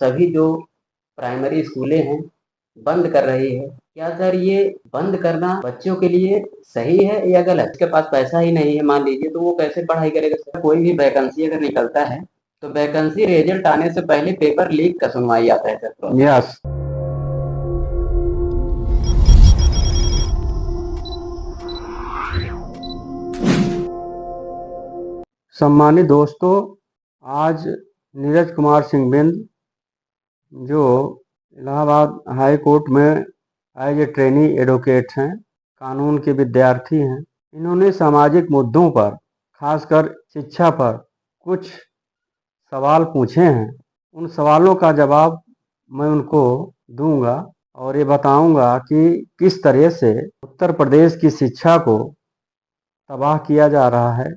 सभी जो प्राइमरी स्कूलें हैं बंद कर रही है। क्या सर ये बंद करना बच्चों के लिए सही है या गलत? उसके पास पैसा ही नहीं है मान लीजिए, तो वो कैसे पढ़ाई करेगा सर? कोई भी वैकेंसी अगर निकलता है तो वैकेंसी रिजल्ट आने से पहले पेपर लीक का सुनवाई आता है सर। यस। सम्मानित दोस्तों, आज नीरज कुमार सिंह बिंद जो इलाहाबाद हाई कोर्ट में एज ए ट्रेनी एडवोकेट हैं, कानून के विद्यार्थी हैं, इन्होंने सामाजिक मुद्दों पर, खासकर शिक्षा पर कुछ सवाल पूछे हैं। उन सवालों का जवाब मैं उनको दूंगा और ये बताऊंगा कि किस तरह से उत्तर प्रदेश की शिक्षा को तबाह किया जा रहा है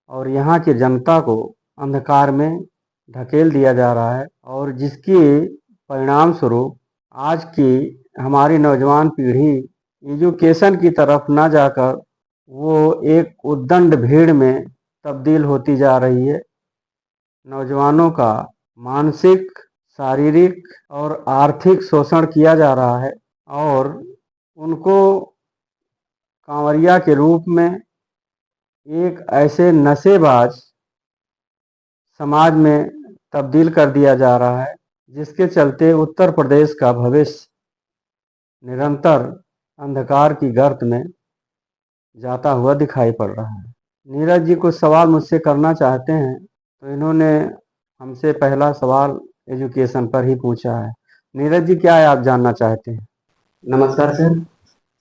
और यहाँ की जनता को अंधकार में ढकेल दिया जा रहा है, और जिसकी परिणाम स्वरूप आज की हमारी नौजवान पीढ़ी एजुकेशन की तरफ ना जाकर वो एक उद्दंड भीड़ में तब्दील होती जा रही है। नौजवानों का मानसिक, शारीरिक और आर्थिक शोषण किया जा रहा है और उनको कांवरिया के रूप में एक ऐसे नशेबाज समाज में तब्दील कर दिया जा रहा है, जिसके चलते उत्तर प्रदेश का भविष्य निरंतर अंधकार की गर्त में जाता हुआ दिखाई पड़ रहा है। नीरज जी कुछ सवाल मुझसे करना चाहते हैं, तो इन्होंने हमसे पहला सवाल एजुकेशन पर ही पूछा है। नीरज जी, क्या है आप जानना चाहते हैं? नमस्कार सर।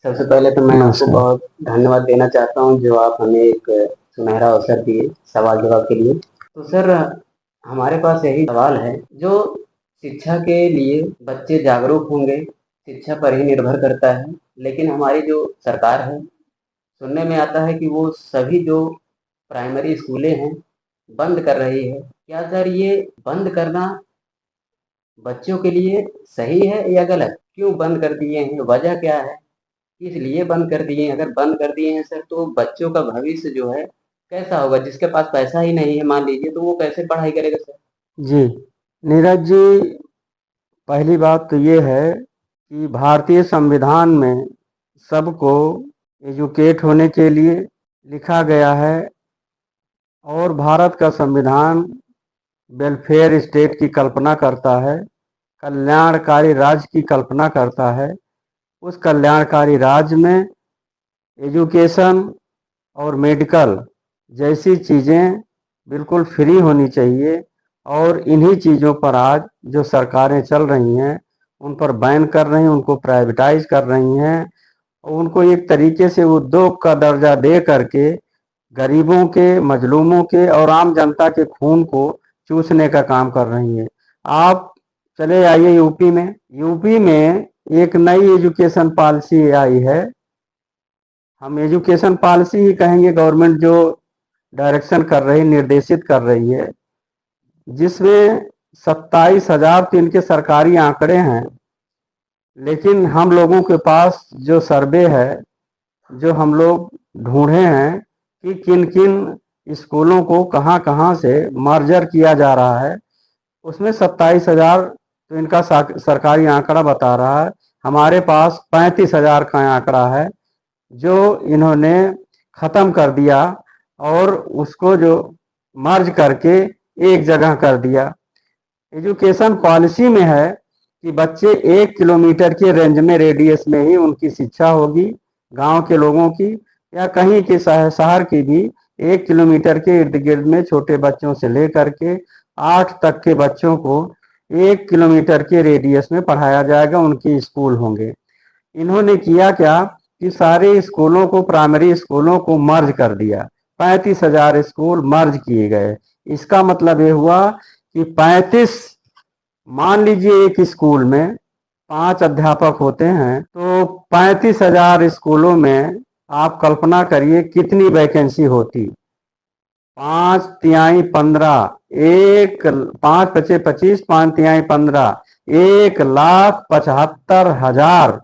सबसे पहले तो मैं आपको बहुत धन्यवाद देना चाहता हूँ जो आप हमें एक सुनहरा अवसर दिए सवाल जवाब के लिए। तो सर हमारे पास यही सवाल है, जो शिक्षा के लिए बच्चे जागरूक होंगे, शिक्षा पर ही निर्भर करता है, लेकिन हमारी जो सरकार है, सुनने में आता है कि वो सभी जो प्राइमरी स्कूलें हैं बंद कर रही है। क्या सर ये बंद करना बच्चों के लिए सही है या गलत? क्यों बंद कर दिए हैं, वजह क्या है, किस लिए बंद कर दिए हैं? अगर बंद कर दिए हैं सर तो बच्चों का भविष्य जो है कैसा होगा? जिसके पास पैसा ही नहीं है मान लीजिए, तो वो कैसे पढ़ाई करेगा सर? जी नीरज जी, पहली बात तो ये है कि भारतीय संविधान में सबको एजुकेट होने के लिए लिखा गया है और भारत का संविधान वेलफेयर स्टेट की कल्पना करता है, कल्याणकारी राज्य की कल्पना करता है। उस कल्याणकारी राज्य में एजुकेशन और मेडिकल जैसी चीज़ें बिल्कुल फ्री होनी चाहिए, और इन्हीं चीज़ों पर आज जो सरकारें चल रही हैं उन पर बैन कर रही हैं, उनको प्राइवेटाइज कर रही हैं और उनको एक तरीके से उद्योग का दर्जा दे करके गरीबों के, मजलूमों के और आम जनता के खून को चूसने का काम कर रही हैं। आप चले आइए यूपी में। यूपी में एक नई एजुकेशन पॉलिसी आई है, हम एजुकेशन पॉलिसी ही कहेंगे, गवर्नमेंट जो डायरेक्शन कर रही, निर्देशित कर रही है, जिसमें 27,000 तो इनके सरकारी आंकड़े हैं, लेकिन हम लोगों के पास जो सर्वे है, जो हम लोग ढूंढे हैं कि किन किन स्कूलों को कहां कहां से मर्जर किया जा रहा है, उसमें 27,000 तो इनका सरकारी आंकड़ा बता रहा है। हमारे पास 35,000 का आंकड़ा है जो इन्होंने ख़त्म कर दिया और उसको जो मर्ज करके एक जगह कर दिया। एजुकेशन पॉलिसी में है कि बच्चे 1 किलोमीटर के रेंज में, रेडियस में ही उनकी शिक्षा होगी, गांव के लोगों की या कहीं के शहर की भी 1 किलोमीटर के इर्द गिर्द में छोटे बच्चों से लेकर के 8 तक के बच्चों को 1 किलोमीटर के रेडियस में पढ़ाया जाएगा, उनके स्कूल होंगे। इन्होंने किया क्या कि सारे स्कूलों को, प्राइमरी स्कूलों को मर्ज कर दिया, 35,000 स्कूल मर्ज किए गए। इसका मतलब ये हुआ कि 35, मान लीजिए एक स्कूल में 5 अध्यापक होते हैं, तो 35,000 स्कूलों में आप कल्पना करिए कितनी वैकेंसी होती। 5 तिहाई 15, एक 5 पचे 25, 5 तिहाई 15, 1,75,000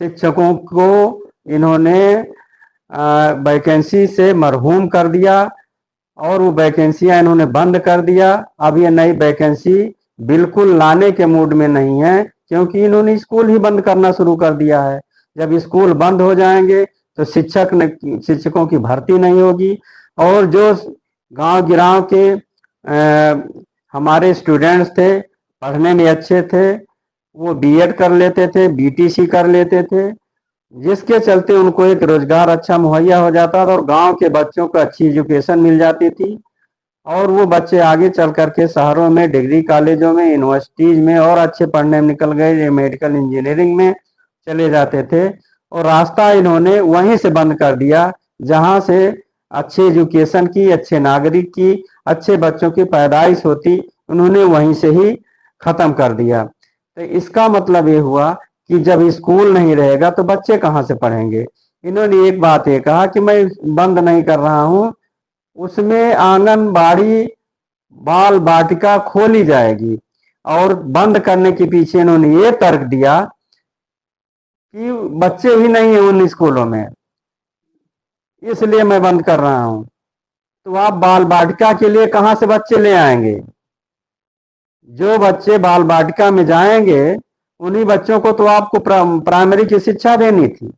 शिक्षकों को इन्होंने वैकेंसी से मरहूम कर दिया और वो वैकेंसियां इन्होंने बंद कर दिया। अब ये नई वैकेंसी बिल्कुल लाने के मूड में नहीं है, क्योंकि इन्होंने स्कूल ही बंद करना शुरू कर दिया है। जब स्कूल बंद हो जाएंगे तो शिक्षकों की भर्ती नहीं होगी, और जो गांव गिराव के हमारे स्टूडेंट्स थे, पढ़ने में अच्छे थे, वो बीएड कर लेते थे, बीटीसी कर लेते थे, जिसके चलते उनको एक रोजगार अच्छा मुहैया हो जाता था और गांव के बच्चों को अच्छी एजुकेशन मिल जाती थी, और वो बच्चे आगे चल करके शहरों में डिग्री कॉलेजों में, यूनिवर्सिटीज में और अच्छे पढ़ने में निकल गए, मेडिकल इंजीनियरिंग में चले जाते थे। और रास्ता इन्होंने वहीं से बंद कर दिया जहां से अच्छे एजुकेशन की, अच्छे नागरिक की, अच्छे बच्चों की पैदाइश होती, उन्होंने वहीं से ही खत्म कर दिया। तो इसका मतलब ये हुआ कि जब स्कूल नहीं रहेगा तो बच्चे कहाँ से पढ़ेंगे। इन्होंने एक बात ये कहा कि मैं बंद नहीं कर रहा हूं, उसमें आंगनबाड़ी बाल बाटिका खोली जाएगी, और बंद करने के पीछे इन्होंने ये तर्क दिया कि बच्चे ही नहीं है उन स्कूलों में, इसलिए मैं बंद कर रहा हूं। तो आप बाल बाटिका के लिए कहां से बच्चे ले आएंगे? जो बच्चे बाल बाटिका में जाएंगे उन्हीं बच्चों को तो आपको प्राइमरी की शिक्षा देनी थी,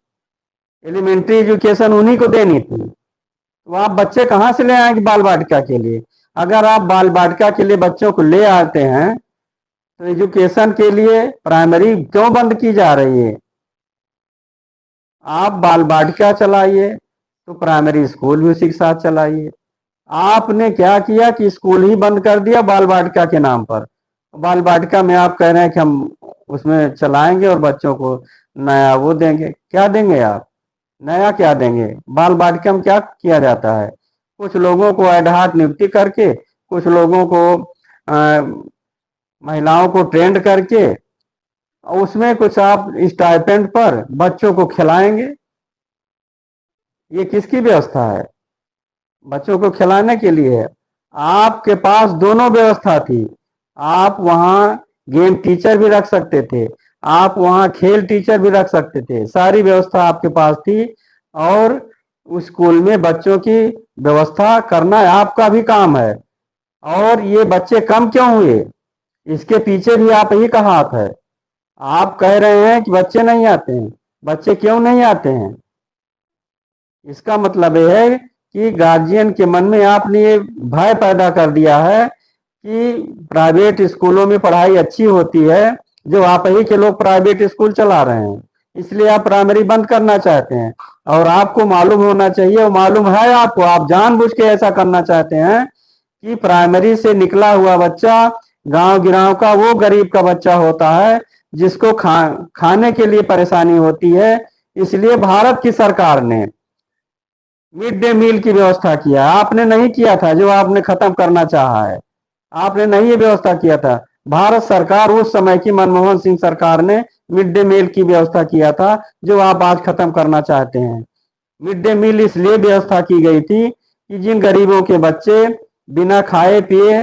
एलिमेंट्री एजुकेशन उन्हीं को देनी थी। तो आप बच्चे कहां से ले आएंगे बाल बाटिका के लिए? अगर आप बाल बाटिका के लिए बच्चों को ले आते हैं तो एजुकेशन के लिए प्राइमरी क्यों बंद की जा रही है? आप बाल बाटिका चलाइए तो प्राइमरी स्कूल भी उसी के साथ चलाइए। आपने क्या किया कि स्कूल ही बंद कर दिया बाल बाटिका के नाम पर। बाल बाटिका में आप कह रहे हैं कि हम उसमें चलाएंगे और बच्चों को नया वो देंगे। क्या देंगे आप? नया क्या देंगे? बाल बाटिका में क्या किया जाता है? कुछ लोगों को एडहाक नियुक्ति करके, कुछ लोगों को महिलाओं को ट्रेंड करके, उसमें कुछ आप स्टाइपेंड पर बच्चों को खिलाएंगे। ये किसकी व्यवस्था है? बच्चों को खिलाने के लिए है। आपके पास दोनों व्यवस्था थी। आप वहां गेम टीचर भी रख सकते थे, आप वहां खेल टीचर भी रख सकते थे, सारी व्यवस्था आपके पास थी। और उस स्कूल में बच्चों की व्यवस्था करना आपका भी काम है। और ये बच्चे कम क्यों हुए, इसके पीछे भी आप ही का हाथ है। आप कह रहे हैं कि बच्चे नहीं आते हैं, बच्चे क्यों नहीं आते हैं? इसका मतलब यह है कि गार्जियन के मन में आपने ये भय पैदा कर दिया है कि प्राइवेट स्कूलों में पढ़ाई अच्छी होती है, जो आप ही के लोग प्राइवेट स्कूल चला रहे हैं, इसलिए आप प्राइमरी बंद करना चाहते हैं। और आपको मालूम होना चाहिए, और मालूम है आपको, आप जानबूझ के ऐसा करना चाहते हैं कि प्राइमरी से निकला हुआ बच्चा गांव गिराव का वो गरीब का बच्चा होता है जिसको खाने के लिए परेशानी होती है। इसलिए भारत की सरकार ने मिड डे मील की व्यवस्था किया। आपने नहीं किया था, जो आपने खत्म करना चाहा है, आपने नहीं ये व्यवस्था किया था। भारत सरकार उस समय की मनमोहन सिंह सरकार ने मिड डे मील की व्यवस्था किया था, जो आप आज खत्म करना चाहते हैं। मिड डे मील इसलिए व्यवस्था की गई थी कि जिन गरीबों के बच्चे बिना खाए पिए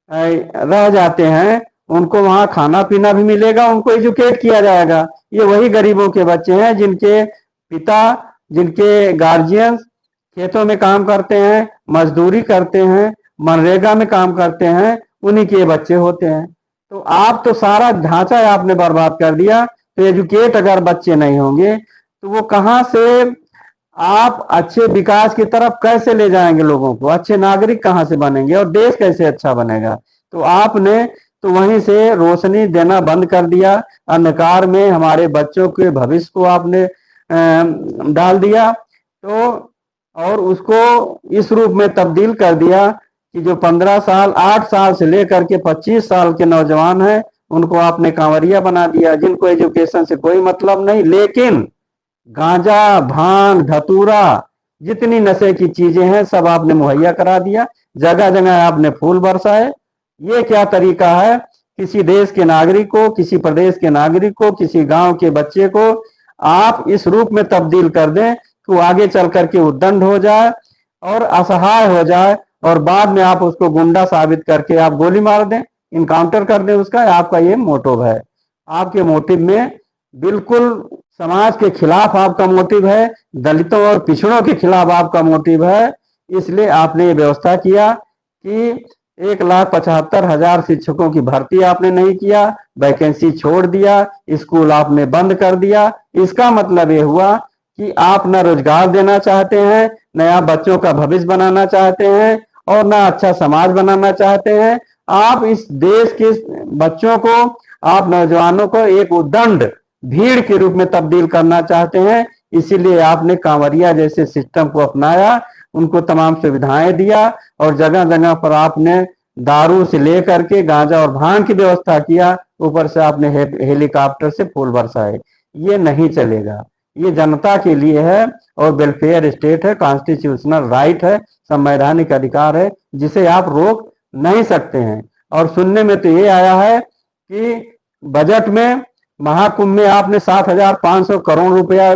रह जाते हैं, उनको वहां खाना पीना भी मिलेगा, उनको एजुकेट किया जाएगा। ये वही गरीबों के बच्चे हैं जिनके पिता, जिनके गार्जियंस खेतों में काम करते हैं, मजदूरी करते हैं, मनरेगा में काम करते हैं, उन्हीं के बच्चे होते हैं। तो आप तो सारा ढांचा आपने बर्बाद कर दिया। तो एजुकेट अगर बच्चे नहीं होंगे तो वो कहां से आप अच्छे विकास की तरफ कैसे ले जाएंगे लोगों को? अच्छे नागरिक कहां से बनेंगे और देश कैसे अच्छा बनेगा? तो आपने तो वहीं से रोशनी देना बंद कर दिया, अंधकार में हमारे बच्चों के भविष्य को आपने डाल दिया। तो और उसको इस रूप में तब्दील कर दिया कि जो 15 साल 8 साल से लेकर के 25 साल के नौजवान हैं, उनको आपने कांवरिया बना दिया, जिनको एजुकेशन से कोई मतलब नहीं। लेकिन गांजा, भांग, धतूरा, जितनी नशे की चीजें हैं सब आपने मुहैया करा दिया, जगह जगह आपने फूल बरसाए। ये क्या तरीका है किसी देश के नागरिक को, किसी प्रदेश के नागरिक को, किसी गांव के बच्चे को आप इस रूप में तब्दील कर दें कि वो आगे चल करके उद्दंड हो जाए और असहाय हो जाए, और बाद में आप उसको गुंडा साबित करके आप गोली मार दें, इनकाउंटर कर दें उसका। आपका ये मोटिव है। आपके मोटिव में बिल्कुल समाज के खिलाफ आपका मोटिव है, दलितों और पिछड़ों के खिलाफ आपका मोटिव है। इसलिए आपने ये व्यवस्था किया कि 1,75,000 शिक्षकों की भर्ती आपने नहीं किया, वैकेंसी छोड़ दिया, स्कूल आपने बंद कर दिया। इसका मतलब ये हुआ कि आप न रोजगार देना चाहते हैं, न आप बच्चों का भविष्य बनाना चाहते हैं और न अच्छा समाज बनाना चाहते हैं। आप इस देश के बच्चों को, आप नौजवानों को एक उद्दंड भीड़ के रूप में तब्दील करना चाहते हैं। इसीलिए आपने कांवरिया जैसे सिस्टम को अपनाया, उनको तमाम सुविधाएं दिया और जगह जगह पर आपने दारू से लेकर के गांजा और भांग की व्यवस्था किया, ऊपर से आपने हेलीकॉप्टर से फूल बरसाए। ये नहीं चलेगा। ये जनता के लिए है और वेलफेयर स्टेट है, कॉन्स्टिट्यूशनल राइट है, संवैधानिक अधिकार है, जिसे आप रोक नहीं सकते हैं। और सुनने में तो ये आया है कि बजट में, महाकुंभ में आपने 7,500 करोड़ रुपया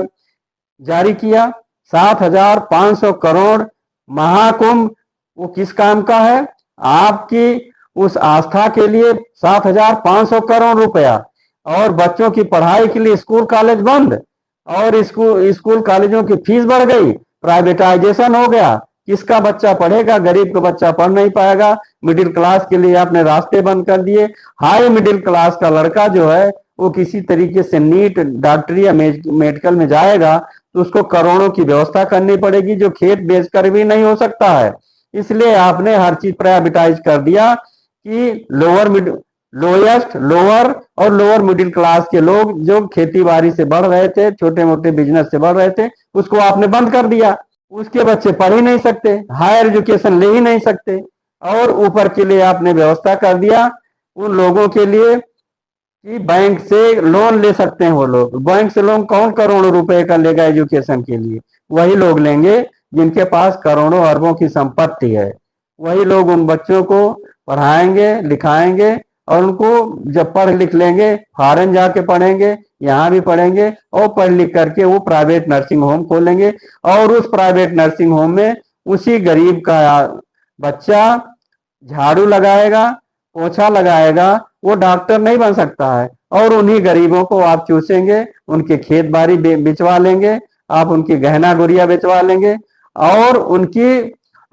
जारी किया। 7,500 करोड़ महाकुंभ वो किस काम का है? आपकी उस आस्था के लिए 7,500 करोड़ रुपया, और बच्चों की पढ़ाई के लिए स्कूल कॉलेज बंद, और स्कूल कॉलेजों की फीस बढ़ गई, प्राइवेटाइजेशन हो गया। किसका बच्चा पढ़ेगा? गरीब का बच्चा पढ़ नहीं पाएगा। मिडिल क्लास के लिए आपने रास्ते बंद कर दिए। हाई मिडिल क्लास का लड़का जो है वो किसी तरीके से नीट, डॉक्टरी या मेडिकल में जाएगा तो उसको करोड़ों की व्यवस्था करनी पड़ेगी, जो खेत बेचकर भी नहीं हो सकता है। इसलिए आपने हर चीज प्राइवेटाइज कर दिया कि लोएस्ट, लोअर और लोअर मिडिल क्लास के लोग जो खेती बाड़ी से बढ़ रहे थे, छोटे मोटे बिजनेस से बढ़ रहे थे, उसको आपने बंद कर दिया। उसके बच्चे पढ़ ही नहीं सकते, हायर एजुकेशन ले ही नहीं सकते। और ऊपर के लिए आपने व्यवस्था कर दिया उन लोगों के लिए कि बैंक से लोन ले सकते हैं। वो लोग बैंक से लोन कौन करोड़ों रुपए का लेगा एजुकेशन के लिए? वही लोग लेंगे जिनके पास करोड़ों अरबों की संपत्ति है। वही लोग उन बच्चों को पढ़ाएंगे, लिखाएंगे, और उनको जब पढ़ लिख लेंगे, फॉरेन जाके पढ़ेंगे, यहाँ भी पढ़ेंगे, और पढ़ लिख करके वो प्राइवेट नर्सिंग होम खोलेंगे। और उस प्राइवेट नर्सिंग होम में उसी गरीब का बच्चा झाड़ू लगाएगा, पोछा लगाएगा, वो डॉक्टर नहीं बन सकता है। और उन्हीं गरीबों को आप चूसेंगे, उनके खेत बाड़ी बिचवा लेंगे, आप उनकी गहना गुड़िया बिचवा लेंगे, और उनकी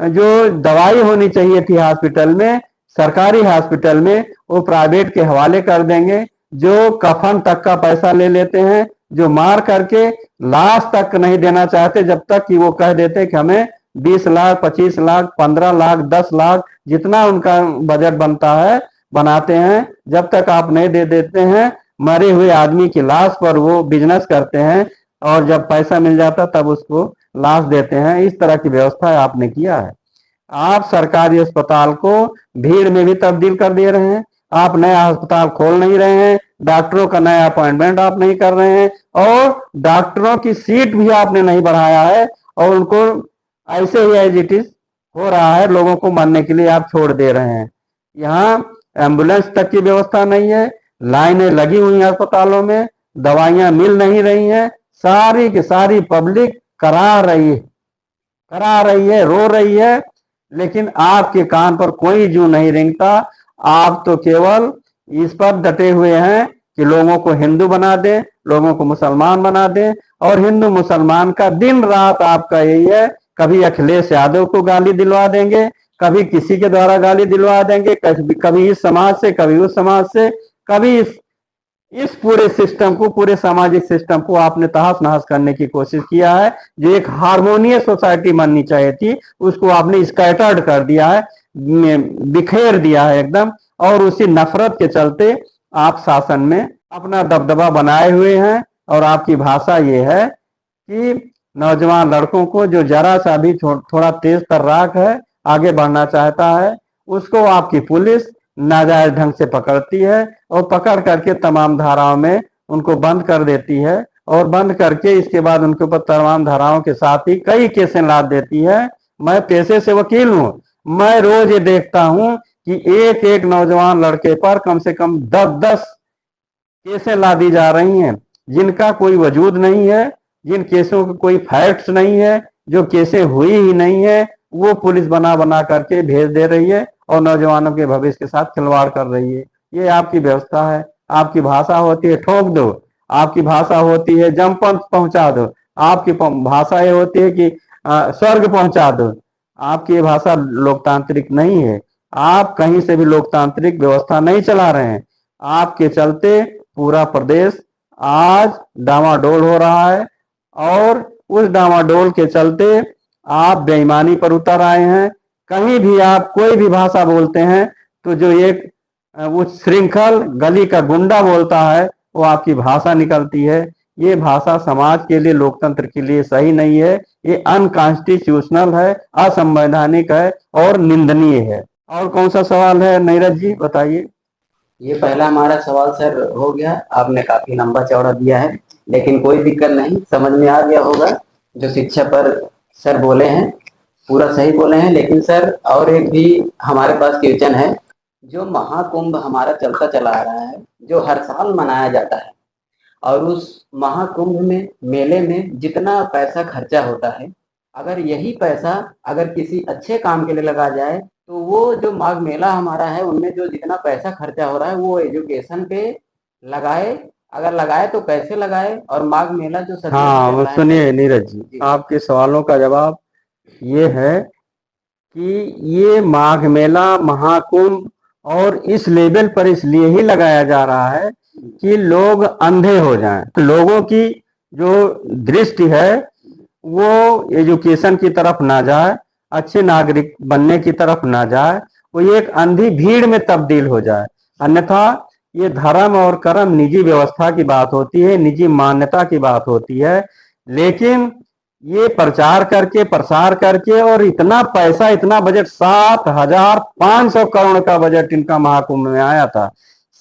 जो दवाई होनी चाहिए थी हॉस्पिटल में, सरकारी हॉस्पिटल में, वो प्राइवेट के हवाले कर देंगे। जो कफन तक का पैसा ले लेते हैं, जो मार करके लाश तक नहीं देना चाहते जब तक कि वो कह देते कि हमें 20 लाख, 25 लाख, 15 लाख, 10 लाख, जितना उनका बजट बनता है बनाते हैं। जब तक आप नहीं दे देते हैं, मरे हुए आदमी की लाश पर वो बिजनेस करते हैं, और जब पैसा मिल जाता तब उसको लाश देते हैं। इस तरह की व्यवस्था आपने किया है। आप सरकारी अस्पताल को भीड़ में भी तब्दील कर दे रहे हैं। आप नया अस्पताल खोल नहीं रहे हैं, डॉक्टरों का नया अपॉइंटमेंट आप नहीं कर रहे हैं, और डॉक्टरों की सीट भी आपने नहीं बढ़ाया है, और उनको ऐसे ही एज इट इज हो रहा है, लोगों को मरने के लिए आप छोड़ दे रहे हैं। यहाँ एम्बुलेंस तक की व्यवस्था नहीं है, लाइनें लगी हुई हैं अस्पतालों में, दवाइयां मिल नहीं रही हैं। सारी की सारी पब्लिक करा रही है, रो रही है, लेकिन आपके कान पर कोई जू नहीं रेंगता। आप तो केवल इस पर डटे हुए हैं कि लोगों को हिंदू बना दें, लोगों को मुसलमान बना दें, और हिंदू मुसलमान का दिन रात आपका यही है। कभी अखिलेश यादव को गाली दिलवा देंगे, कभी किसी के द्वारा गाली दिलवा देंगे, कभी इस समाज से, कभी उस समाज से, कभी इस पूरे सिस्टम को, पूरे सामाजिक सिस्टम को आपने तहस नहस करने की कोशिश किया है। जो एक हार्मोनियस सोसाइटी बननी चाहिए थी, उसको आपने स्कैटर्ड कर दिया है, बिखेर दिया है एकदम। और उसी नफरत के चलते आप शासन में अपना दबदबा बनाए हुए हैं। और आपकी भाषा ये है कि नौजवान लड़कों को जो जरा सा भी थोड़ा तेज तर्राक है, आगे बढ़ना चाहता है, उसको आपकी पुलिस नाजायज ढंग से पकड़ती है, और पकड़ करके तमाम धाराओं में उनको बंद कर देती है, और बंद करके इसके बाद उनके ऊपर तमाम धाराओं के साथ ही कई केसें लाद देती है। मैं पेशे से वकील हूं, मैं रोज ये देखता हूं कि एक एक नौजवान लड़के पर कम से कम 10-10 केसें लादी जा रही हैं, जिनका कोई वजूद नहीं है, जिन केसों के कोई फैक्ट्स नहीं है, जो केसें हुई ही नहीं है, वो पुलिस बना बना करके भेज दे रही है, और नौजवानों के भविष्य के साथ खिलवाड़ कर रही है। ये आपकी व्यवस्था है। आपकी भाषा होती है ठोक दो, आपकी भाषा होती है जमपंथ पहुंचा दो, आपकी भाषा ये होती है कि स्वर्ग पहुंचा दो। आपकी भाषा लोकतांत्रिक नहीं है। आप कहीं से भी लोकतांत्रिक व्यवस्था नहीं चला रहे हैं। आपके चलते पूरा प्रदेश आज डामाडोल हो रहा है और उस डामाडोल के चलते आप बेईमानी पर उतर आए हैं। कहीं भी आप कोई भी भाषा बोलते हैं तो जो एक वो श्रृंखल गली का गुंडा बोलता है वो आपकी भाषा निकलती है। ये भाषा समाज के लिए, लोकतंत्र के लिए सही नहीं है। ये अनकॉन्स्टिट्यूशनल है, असंवैधानिक है और निंदनीय है। और कौन सा सवाल है नीरज जी, बताइए। ये पहला हमारा सवाल सर हो गया, आपने काफी लंबा चौड़ा दिया है, लेकिन कोई दिक्कत नहीं, समझ में आ गया होगा। जो शिक्षा पर सर बोले हैं पूरा सही बोले हैं, लेकिन सर और एक भी हमारे पास क्वेश्चन है। जो महाकुंभ हमारा चलता चला आ रहा है, जो हर साल मनाया जाता है, और उस महाकुंभ में, मेले में जितना पैसा खर्चा होता है, अगर यही पैसा अगर किसी अच्छे काम के लिए लगा जाए तो वो जो माघ मेला हमारा है उनमें जो जितना पैसा खर्चा हो रहा है वो एजुकेशन पे लगाए। अगर लगाए तो कैसे लगाए, और माघ मेला जो सदियों से हाँ, चल वो रहा है सुनिए सर। नीरज जी, जी आपके सवालों का जवाब ये है कि ये माघ मेला, महाकुंभ और इस लेवल पर इसलिए ही लगाया जा रहा है कि लोग अंधे हो जाएं। लोगों की जो दृष्टि है वो एजुकेशन की तरफ ना जाए, अच्छे नागरिक बनने की तरफ ना जाए, वो एक अंधी भीड़ में तब्दील हो जाए। अन्यथा ये धर्म और कर्म निजी व्यवस्था की बात होती है, निजी मान्यता की बात होती है। लेकिन ये प्रचार करके, प्रसार करके, और इतना पैसा, इतना बजट, 7,500 करोड़ का बजट इनका महाकुंभ में आया था।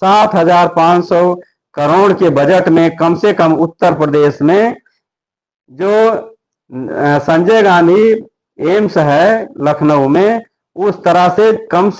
7,500 करोड़ के बजट में कम से कम उत्तर प्रदेश में जो संजय गांधी एम्स है लखनऊ में, उस तरह से कम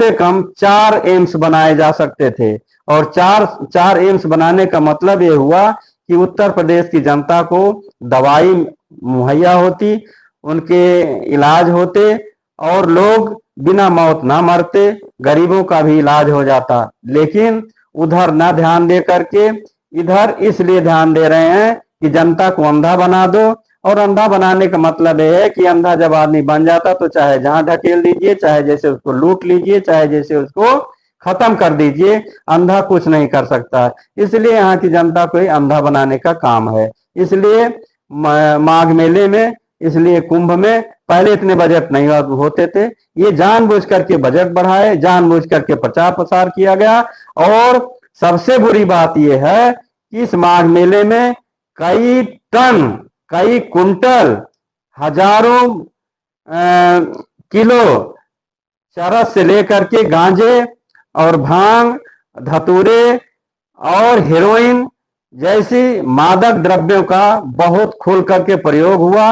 4 एम्स बनाए जा सकते थे। और चार एम्स बनाने का मतलब ये हुआ कि उत्तर प्रदेश की जनता को दवाई मुहैया होती, उनके इलाज होते, और लोग बिना मौत ना मरते, गरीबों का भी इलाज हो जाता। लेकिन उधर ना ध्यान दे करके इधर इसलिए ध्यान दे रहे हैं कि जनता को अंधा बना दो। और अंधा बनाने का मतलब यह है कि अंधा जब आदमी बन जाता तो चाहे जहां ढकेल दीजिए, चाहे जैसे उसको लूट लीजिए, चाहे जैसे उसको खत्म कर दीजिए, अंधा कुछ नहीं कर सकता। इसलिए यहाँ की जनता को अंधा बनाने का काम है। इसलिए माघ मेले में, इसलिए कुंभ में पहले इतने बजट नहीं होते थे। ये जानबूझ करके बजट बढ़ाए, जानबूझ करके प्रचार प्रसार किया गया। और सबसे बुरी बात यह है कि इस माघ मेले में कई टन, कई कुंटल, हजारों किलो चरस से लेकर के गांजे और भांग, धतूरे और हेरोइन जैसी मादक द्रव्यों का बहुत खुल करके प्रयोग हुआ।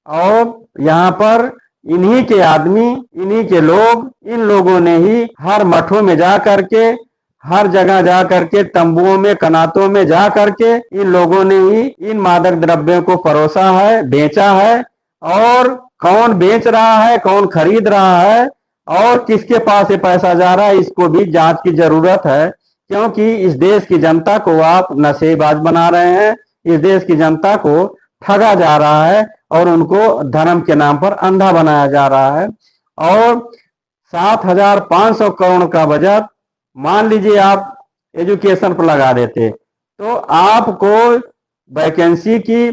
और यहाँ पर इन्हीं के आदमी, इन्हीं के लोग, इन लोगों ने ही हर मठों में जा करके, हर जगह जा करके, तंबुओं में, कनातों में जा करके इन लोगों ने ही इन मादक द्रव्यों को परोसा है, बेचा है। और कौन बेच रहा है, कौन खरीद रहा है और किसके पास ये पैसा जा रहा है, इसको भी जांच की जरूरत है। क्योंकि इस देश की जनता को आप नशेबाज बना रहे हैं, इस देश की जनता को ठगा जा रहा है और उनको धर्म के नाम पर अंधा बनाया जा रहा है। और 7,500 करोड़ का बजट मान लीजिए आप एजुकेशन पर लगा देते तो आपको वैकेंसी की,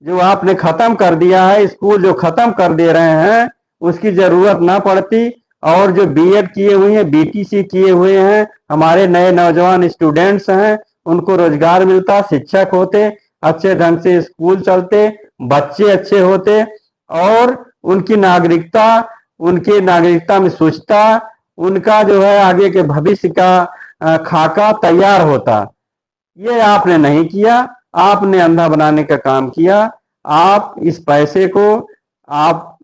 जो आपने खत्म कर दिया है, स्कूल जो खत्म कर दे रहे हैं, उसकी जरूरत ना पड़ती। और जो बीएड किए हुए हैं, बीटीसी किए हुए हैं, हमारे नए नौजवान स्टूडेंट्स हैं, उनको रोजगार मिलता, शिक्षक होते, अच्छे ढंग से स्कूल चलते, बच्चे अच्छे होते और उनकी नागरिकता, उनकी नागरिकता में शुचिता, उनका जो है आगे के भविष्य का खाका तैयार होता। ये आपने नहीं किया, आपने अंधा बनाने का काम किया। आप इस पैसे को आप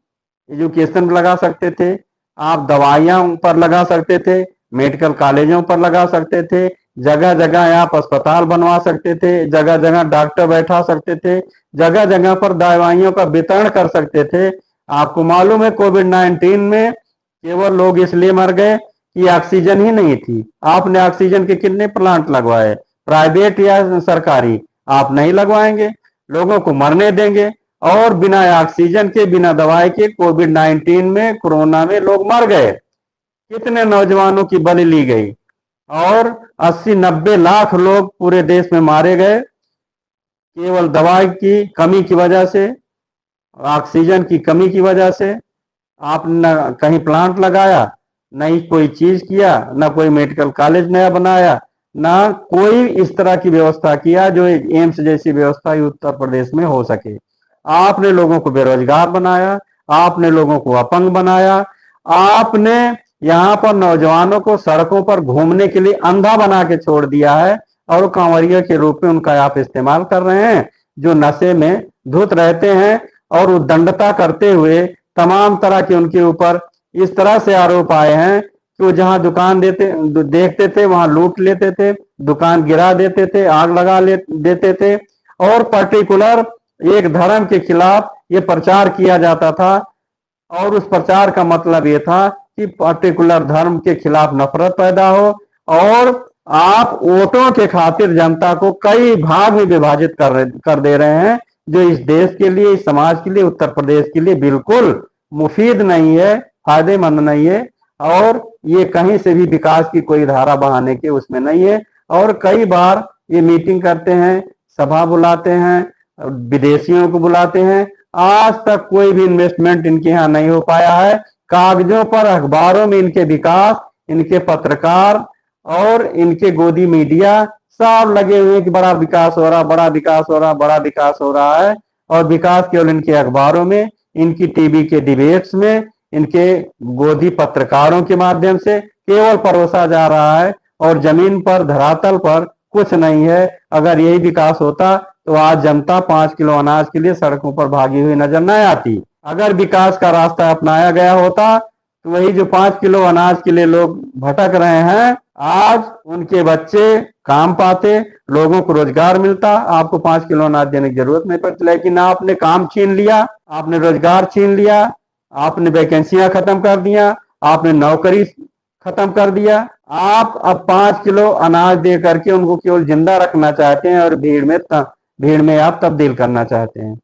एजुकेशन पर लगा सकते थे, आप दवाइयां पर लगा सकते थे, मेडिकल कॉलेजों पर लगा सकते थे, जगह जगह आप अस्पताल बनवा सकते थे, जगह जगह डॉक्टर बैठा सकते थे, जगह जगह पर दवाइयों का वितरण कर सकते थे। आपको मालूम है कोविड-19 में केवल लोग इसलिए मर गए कि ऑक्सीजन ही नहीं थी। आपने ऑक्सीजन के कितने प्लांट लगवाए, प्राइवेट या सरकारी? आप नहीं लगवाएंगे, लोगों को मरने देंगे। और बिना ऑक्सीजन के, बिना दवाई के कोविड-19 में, कोरोना में लोग मर गए। कितने नौजवानों की बलि ली गई और 80-90 लाख लोग पूरे देश में मारे गए केवल दवाई की कमी की वजह से, ऑक्सीजन की कमी की वजह से। आपने न कहीं प्लांट लगाया, न ही कोई चीज किया, न कोई मेडिकल कॉलेज नया बनाया, ना कोई इस तरह की व्यवस्था किया जो एक एम्स जैसी व्यवस्था उत्तर प्रदेश में हो सके। आपने लोगों को बेरोजगार बनाया, आपने लोगों को अपंग बनाया, आपने यहाँ पर नौजवानों को सड़कों पर घूमने के लिए अंधा बना के छोड़ दिया है और कांवरिया के रूप में उनका आप इस्तेमाल कर रहे हैं, जो नशे में धुत रहते हैं और उद्दंडता करते हुए तमाम तरह के उनके ऊपर इस तरह से आरोप आए हैं कि वो जहां दुकान देखते थे वहां लूट लेते थे, दुकान गिरा देते थे, आग लगा देते थे और पर्टिकुलर एक धर्म के खिलाफ ये प्रचार किया जाता था और उस प्रचार का मतलब ये था कि पर्टिकुलर धर्म के खिलाफ नफरत पैदा हो और आप वोटों के खातिर जनता को कई भाग में विभाजित कर दे रहे हैं, जो इस देश के लिए, इस समाज के लिए, उत्तर प्रदेश के लिए बिल्कुल मुफीद नहीं है, फायदेमंद नहीं है और ये कहीं से भी विकास की कोई धारा बहाने के उसमें नहीं है। और कई बार ये मीटिंग करते हैं, सभा बुलाते हैं, विदेशियों को बुलाते हैं, आज तक कोई भी इन्वेस्टमेंट इनके यहाँ नहीं हो पाया है। कागजों पर, अखबारों में इनके विकास, इनके पत्रकार और इनके गोदी मीडिया सब लगे हुए कि बड़ा विकास हो रहा, बड़ा विकास हो रहा, बड़ा विकास हो रहा है और विकास केवल इनके अखबारों में, इनकी टीवी के डिबेट्स में, इनके गोदी पत्रकारों के माध्यम से केवल परोसा जा रहा है और जमीन पर, धरातल पर कुछ नहीं है। अगर यही विकास होता तो आज जनता 5 किलो अनाज के लिए सड़कों पर भागी हुई नजर न आती। अगर विकास का रास्ता अपनाया गया होता तो वही जो 5 किलो अनाज के लिए लोग भटक रहे हैं, आज उनके बच्चे काम पाते, लोगों को रोजगार मिलता, आपको 5 किलो अनाज देने की जरूरत नहीं पड़ती। लेकिन आपने काम छीन लिया, आपने रोजगार छीन लिया, आपने वैकेंसियां खत्म कर दिया, आपने नौकरी खत्म कर दिया। आप अब 5 किलो अनाज दे करके उनको केवल जिंदा रखना चाहते हैं और भीड़ में आप तब्दील करना चाहते हैं।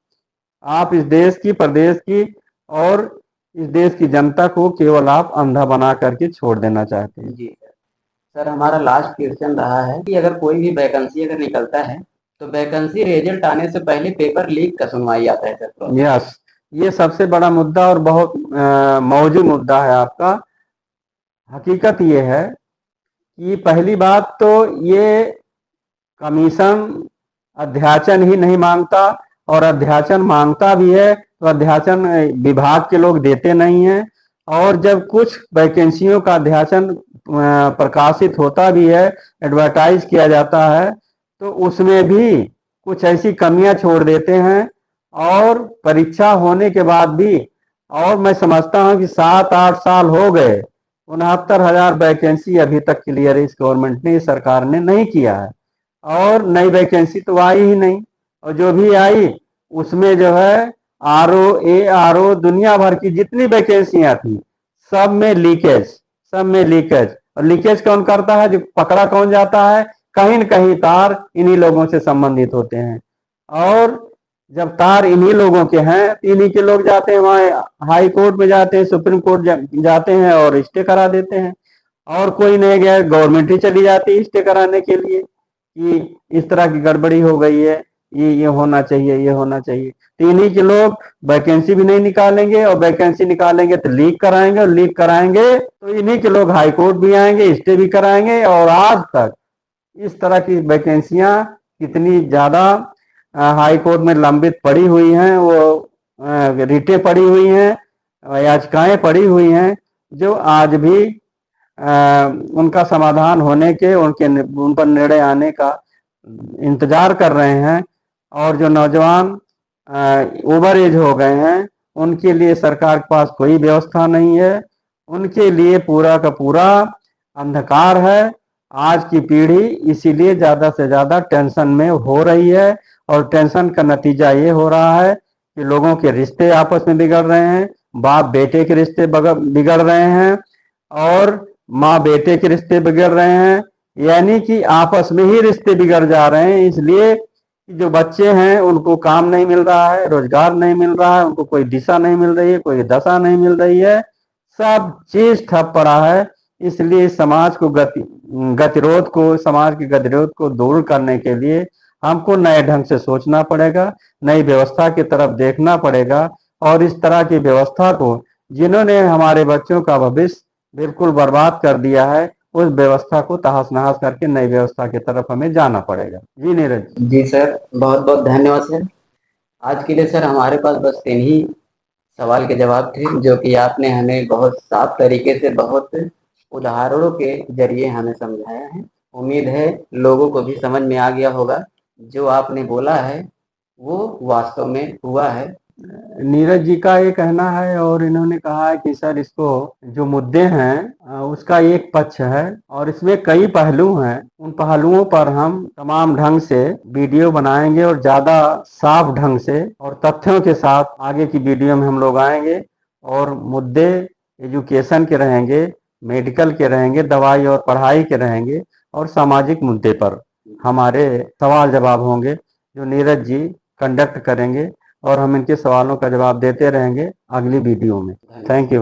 आप इस देश की, प्रदेश की और इस देश की जनता को केवल आप अंधा बना करके छोड़ देना चाहते हैं। जी सर, हमारा लास्ट क्वेश्चन रहा है कि अगर कोई भी वैकेंसी अगर निकलता है तो वैकेंसी रिजल्ट आने से पहले पेपर लीक का सुनवाई आता है सर। यस, ये सबसे बड़ा मुद्दा और बहुत मौजूद मुद्दा है आपका। हकीकत ये है कि पहली बात तो ये कमीशन अध्याचन ही नहीं मांगता और अध्याचन मांगता भी है तो अध्याचन विभाग के लोग देते नहीं हैं और जब कुछ वैकेंसियों का अध्याचन प्रकाशित होता भी है, एडवर्टाइज किया जाता है, तो उसमें भी कुछ ऐसी कमियां छोड़ देते हैं और परीक्षा होने के बाद भी, और मैं समझता हूं कि 7-8 साल हो गए, 69,000 वैकेंसी अभी तक क्लियर इस गवर्नमेंट ने, सरकार ने नहीं किया है और नई वैकेंसी तो आई ही नहीं और जो भी आई उसमें जो है आरओ दुनिया भर की जितनी वैकेंसियां थी सब में लीकेज। और लीकेज कौन करता है, जो पकड़ा कौन जाता है, कहीं न कहीं तार इन्हीं लोगों से संबंधित होते हैं और जब तार इन्हीं लोगों के हैं तो इन्हीं के लोग जाते हैं वहां हाई कोर्ट में जाते हैं, सुप्रीम कोर्ट जाते हैं और स्टे करा देते हैं और कोई नहीं गया, गवर्नमेंट ही चली जाती है स्टे कराने के लिए कि इस तरह की गड़बड़ी हो गई है, ये होना चाहिए, ये होना चाहिए। तो इन्हीं के लोग वैकेंसी भी नहीं निकालेंगे और वैकेंसी निकालेंगे तो लीक कराएंगे और लीक कराएंगे तो इन्हीं के लोग हाई कोर्ट भी आएंगे, स्टे भी कराएंगे और आज तक इस तरह की वैकेंसियां कितनी ज्यादा हाई कोर्ट में लंबित पड़ी हुई हैं, वो रिटें पड़ी हुई हैं, याचिकाएं पड़ी हुई हैं जो आज भी उनका समाधान होने के, उन पर निर्णय आने का इंतजार कर रहे हैं। और जो नौजवान ओवर एज हो गए हैं उनके लिए सरकार के पास कोई व्यवस्था नहीं है, उनके लिए पूरा का पूरा अंधकार है। आज की पीढ़ी इसीलिए ज्यादा से ज्यादा टेंशन में हो रही है और टेंशन का नतीजा ये हो रहा है कि लोगों के रिश्ते आपस में बिगड़ रहे हैं, बाप बेटे के रिश्ते बिगड़ रहे हैं और माँ बेटे के रिश्ते बिगड़ रहे हैं, यानी कि आपस में ही रिश्ते बिगड़ जा रहे हैं। इसलिए जो बच्चे हैं उनको काम नहीं मिल रहा है, रोजगार नहीं मिल रहा है, उनको कोई दिशा नहीं मिल रही है, कोई दशा नहीं मिल रही है, सब चीज ठप पड़ा है। इसलिए समाज को समाज के गतिरोध को दूर करने के लिए हमको नए ढंग से सोचना पड़ेगा, नई व्यवस्था की तरफ देखना पड़ेगा और इस तरह की व्यवस्था को जिन्होंने हमारे बच्चों का भविष्य बिल्कुल बर्बाद कर दिया है, उस व्यवस्था को तहस नहस करके नई व्यवस्था की तरफ हमें जाना पड़ेगा। जी नीरज। जी सर, बहुत बहुत धन्यवाद सर। आज के लिए सर हमारे पास बस 3 ही सवाल के जवाब थे, जो कि आपने हमें बहुत साफ तरीके से, बहुत उदाहरणों के जरिए हमें समझाया है। उम्मीद है लोगों को भी समझ में आ गया होगा, जो आपने बोला है वो वास्तव में हुआ है। नीरज जी का ये कहना है और इन्होंने कहा है कि सर इसको जो मुद्दे हैं उसका एक पक्ष है और इसमें कई पहलू हैं, उन पहलुओं पर हम तमाम ढंग से वीडियो बनाएंगे और ज़्यादा साफ ढंग से और तथ्यों के साथ आगे की वीडियो में हम लोग आएंगे और मुद्दे एजुकेशन के रहेंगे, मेडिकल के रहेंगे, दवाई और पढ़ाई के रहेंगे और सामाजिक मुद्दे पर हमारे सवाल जवाब होंगे जो नीरज जी कंडक्ट करेंगे और हम इनके सवालों का जवाब देते रहेंगे अगली वीडियो में। Thank you.